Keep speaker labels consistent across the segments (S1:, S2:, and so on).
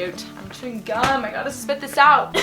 S1: mute. I'm chewing gum. I gotta spit this out.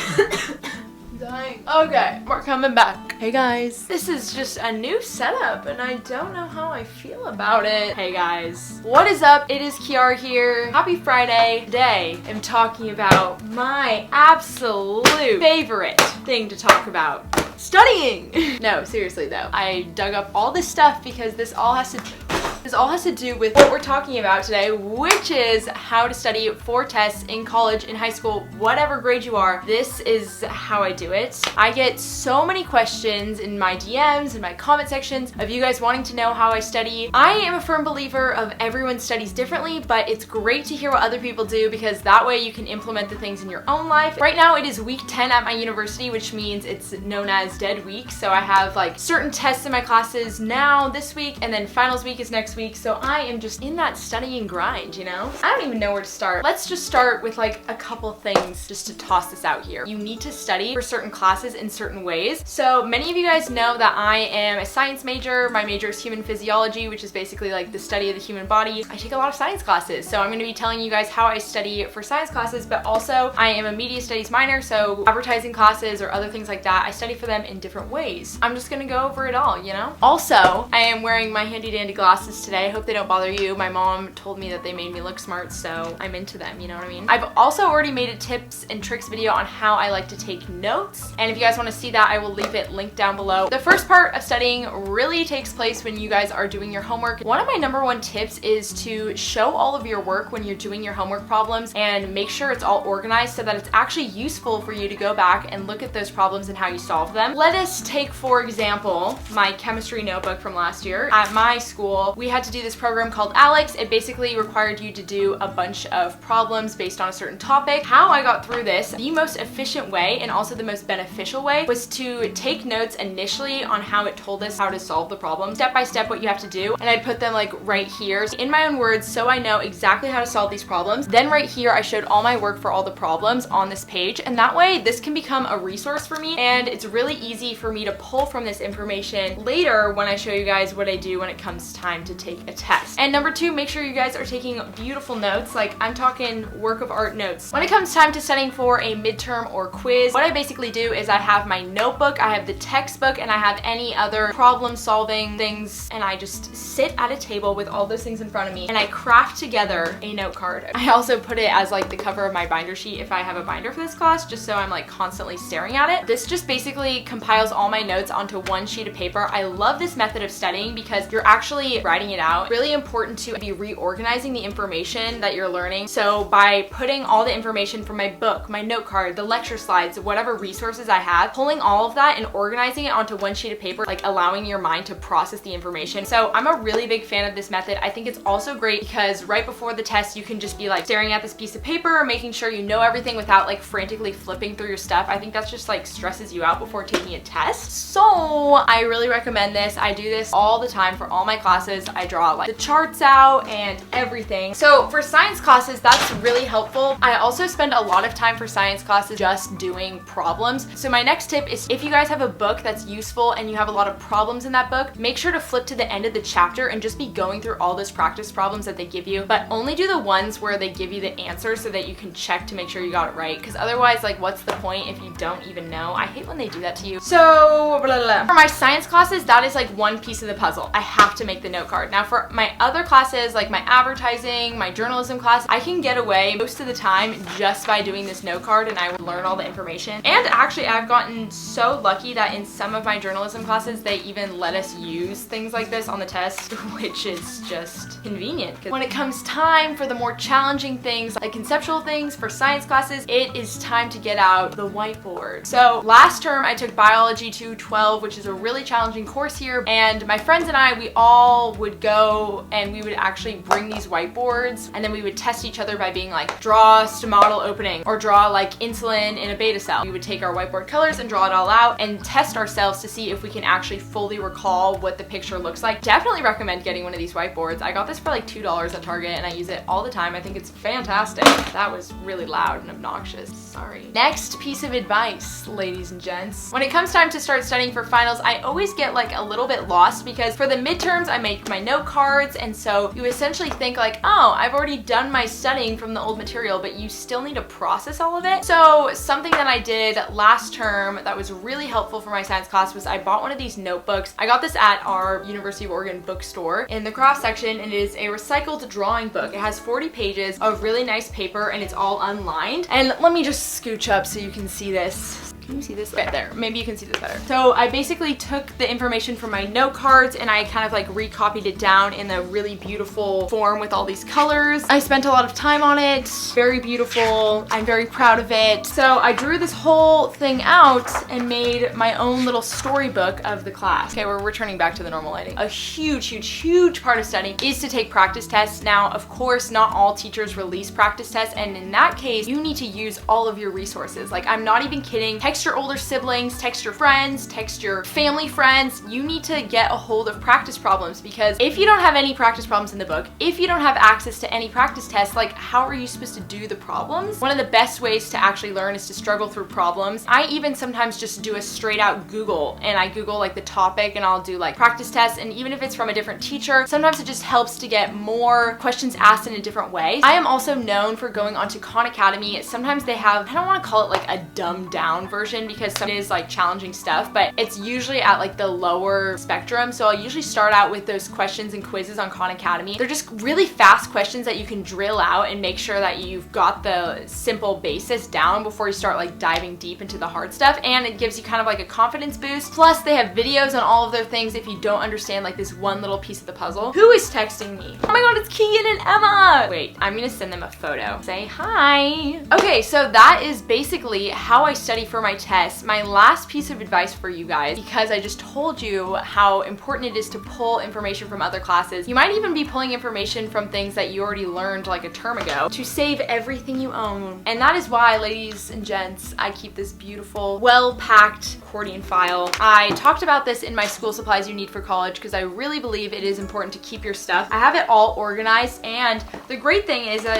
S1: Dying. Okay, we're coming back. Hey guys, this is just a new setup and I don't know how I feel about it. Hey guys, what is up? It is Kiara here. Happy Friday. Today, I'm talking about my absolute favorite thing to talk about. Studying! No, seriously though. I dug up all this stuff because this all has to do with what we're talking about today, which is how to study for tests in college, in high school, whatever grade you are. This is how I do it. I get so many questions in my DMs and my comment sections of you guys wanting to know how I study. I am a firm believer of everyone studies differently, but it's great to hear what other people do because that way you can implement the things in your own life. Right now it is week 10 at my university, which means it's known as dead week. So I have like certain tests in my classes now this week, and then finals week is next week. So I am just in that studying grind, you know? I don't even know where to start. Let's just start with like a couple things just to toss this out here. You need to study for certain classes in certain ways. So many of you guys know that I am a science major. My major is human physiology, which is basically like the study of the human body. I take a lot of science classes. So I'm gonna be telling you guys how I study for science classes, but also I am a media studies minor. So advertising classes or other things like that, I study for them in different ways. I'm just gonna go over it all, you know? Also, I am wearing my handy dandy glasses today. I hope they don't bother you. My mom told me that they made me look smart, so I'm into them, you know what I mean? I've also already made a tips and tricks video on how I like to take notes, and if you guys want to see that, I will leave it linked down below. The first part of studying really takes place when you guys are doing your homework. One of my #1 tips is to show all of your work when you're doing your homework problems and make sure it's all organized so that it's actually useful for you to go back and look at those problems and how you solve them. Let us take, for example, my chemistry notebook from last year. At my school, we had to do this program called Alex. It basically required you to do a bunch of problems based on a certain topic. How I got through this, the most efficient way and also the most beneficial way was to take notes initially on how it told us how to solve the problem, step by step what you have to do, and I'd put them like right here in my own words so I know exactly how to solve these problems. Then right here I showed all my work for all the problems on this page, and that way this can become a resource for me and it's really easy for me to pull from this information later when I show you guys what I do when it comes time to take a test. And #2, make sure you guys are taking beautiful notes, like I'm talking work of art notes. When it comes time to studying for a midterm or quiz, what I basically do is I have my notebook, I have the textbook, and I have any other problem solving things, and I just sit at a table with all those things in front of me and I craft together a note card. I also put it as like the cover of my binder sheet if I have a binder for this class, just so I'm like constantly staring at it. This just basically compiles all my notes onto one sheet of paper. I love this method of studying because you're actually writing it out. Really important to be reorganizing the information that you're learning. So by putting all the information from my book, my note card, the lecture slides, whatever resources I have, pulling all of that and organizing it onto one sheet of paper, like allowing your mind to process the information. So I'm a really big fan of this method. I think it's also great because right before the test, you can just be like staring at this piece of paper, making sure you know everything without like frantically flipping through your stuff. I think that's just like stresses you out before taking a test. So I really recommend this. I do this all the time for all my classes. I draw like the charts out and everything. So for science classes, that's really helpful. I also spend a lot of time for science classes just doing problems. So my next tip is if you guys have a book that's useful and you have a lot of problems in that book, make sure to flip to the end of the chapter and just be going through all those practice problems that they give you, but only do the ones where they give you the answer so that you can check to make sure you got it right. Because otherwise, like, what's the point if you don't even know? I hate when they do that to you. So blah, blah, blah. For my science classes, that is like one piece of the puzzle. I have to make the note card. Now for my other classes, like my advertising, my journalism class, I can get away most of the time just by doing this note card and I would learn all the information. And actually I've gotten so lucky that in some of my journalism classes, they even let us use things like this on the test, which is just convenient. Because when it comes time for the more challenging things, like conceptual things for science classes, it is time to get out the whiteboard. So last term I took Biology 212, which is a really challenging course here, and my friends and I, we all would go and we would actually bring these whiteboards and then we would test each other by being like, draw stomatal opening or draw like insulin in a beta cell. We would take our whiteboard colors and draw it all out and test ourselves to see if we can actually fully recall what the picture looks like. Definitely recommend getting one of these whiteboards. I got this for like $2 at Target and I use it all the time. I think it's fantastic. That was really loud and obnoxious. Sorry. Next piece of advice, ladies and gents. When it comes time to start studying for finals, I always get like a little bit lost because for the midterms, I make my note cards, and so you essentially think like, oh, I've already done my studying from the old material, but you still need to process all of it. So something that I did last term that was really helpful for my science class was I bought one of these notebooks. I got this at our University of Oregon bookstore in the craft section, and it is a recycled drawing book. It has 40 pages of really nice paper, and it's all unlined. And let me just scooch up so you can see this. Can you see this? Right there. Maybe you can see this better. So I basically took the information from my note cards and I kind of like recopied it down in a really beautiful form with all these colors. I spent a lot of time on it. Very beautiful. I'm very proud of it. So I drew this whole thing out and made my own little storybook of the class. Okay, we're returning back to the normal lighting. A huge part of studying is to take practice tests. Now, of course, not all teachers release practice tests, and in that case, you need to use all of your resources. Like, I'm not even kidding. Text your older siblings, text your friends, text your family friends. You need to get a hold of practice problems, because if you don't have any practice problems in the book, if you don't have access to any practice tests, like, how are you supposed to do the problems? One of the best ways to actually learn is to struggle through problems. I even sometimes just do a straight out Google, and I Google like the topic and I'll do like practice tests, and even if it's from a different teacher, sometimes it just helps to get more questions asked in a different way. I am also known for going onto Khan Academy. Sometimes they have, I don't want to call it like a dumbed down version, because some is like challenging stuff, but it's usually at like the lower spectrum. So I'll usually start out with those questions and quizzes on Khan Academy. They're just really fast questions that you can drill out and make sure that you've got the simple basis down before you start like diving deep into the hard stuff, and it gives you kind of like a confidence boost. Plus they have videos on all of their things if you don't understand like this one little piece of the puzzle. Who is texting me? Oh my god, it's Keegan and Emma! Wait, I'm gonna send them a photo. Say hi. Okay, so that is basically how I study for my test. My last piece of advice for you guys, because I just told you how important it is to pull information from other classes. You might even be pulling information from things that you already learned like a term ago, to save everything you own. And that is why, ladies and gents, I keep this beautiful, well-packed accordion file. I talked about this in my school supplies you need for college, because I really believe it is important to keep your stuff. I have it all organized, and the great thing is I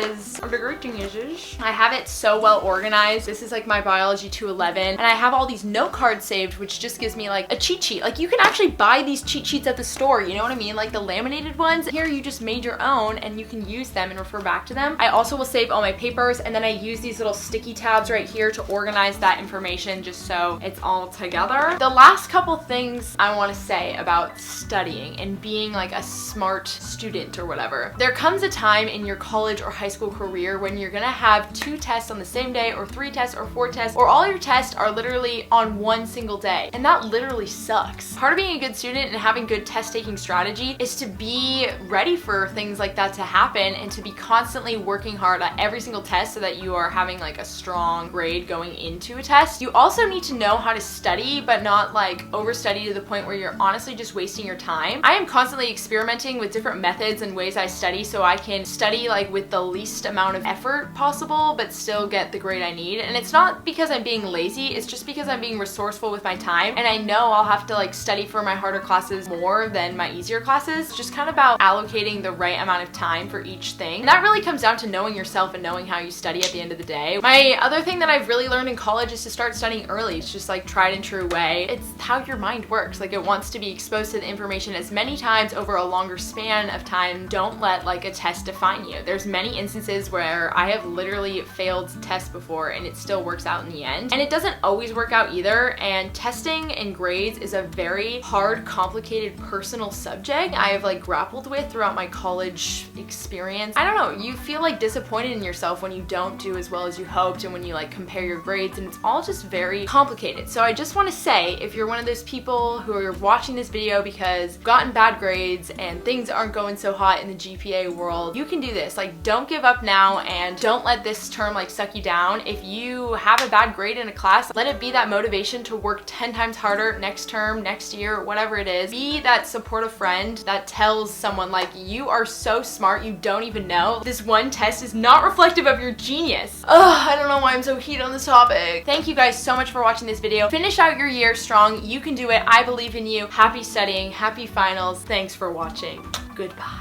S1: have it so well organized. This is like my biology 211, and I have all these note cards saved, which just gives me like a cheat sheet. Like, you can actually buy these cheat sheets at the store, you know what I mean? Like the laminated ones. Here you just made your own and you can use them and refer back to them. I also will save all my papers, and then I use these little sticky tabs right here to organize that information just so it's all together. The last couple things I want to say about studying and being like a smart student or whatever. There comes a time in your college or high school career when you're gonna have 2 tests on the same day, or 3 tests, or 4 tests, or all your tests are literally on one single day. And that literally sucks. Part of being a good student and having good test taking strategy is to be ready for things like that to happen, and to be constantly working hard at every single test so that you are having like a strong grade going into a test. You also need to know how to study, but not like overstudy to the point where you're honestly just wasting your time. I am constantly experimenting with different methods and ways I study so I can study like with the least amount of effort possible, but still get the grade I need. And it's not because I'm being lazy, it's just because I'm being resourceful with my time, and I know I'll have to like study for my harder classes more than my easier classes. It's just kind of about allocating the right amount of time for each thing. And that really comes down to knowing yourself and knowing how you study at the end of the day. My other thing that I've really learned in college is to start studying early. It's just like tried and true way. It's how your mind works. Like, it wants to be exposed to the information as many times over a longer span of time. Don't let like a test define you. There's many instances where I have literally failed tests before and it still works out in the end. And it doesn't always work out either. And testing and grades is a very hard, complicated, personal subject I have like grappled with throughout my college experience. I don't know, you feel like disappointed in yourself when you don't do as well as you hoped, and when you like compare your grades, and it's all just very complicated. So I just want to say, if you're one of those people who are watching this video because you've gotten bad grades and things aren't going so hot in the GPA world, you can do this. Like, don't give up now, and don't let this term like suck you down. If you have a bad grade in a class, let it be that motivation to work 10 times harder next term, next year, whatever it is. Be that supportive friend that tells someone like, you are so smart, you don't even know. This one test is not reflective of your genius. Ugh, I don't know why I'm so heated on this topic. Thank you guys so much for watching this video. Finish out your year strong. You can do it. I believe in you. Happy studying. Happy finals. Thanks for watching. Goodbye.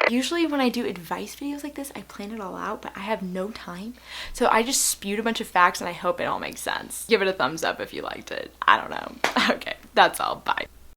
S1: Usually when I do advice videos like this, I plan it all out, but I have no time. So I just spewed a bunch of facts and I hope it all makes sense. Give it a thumbs up if you liked it. I don't know. Okay, that's all. Bye.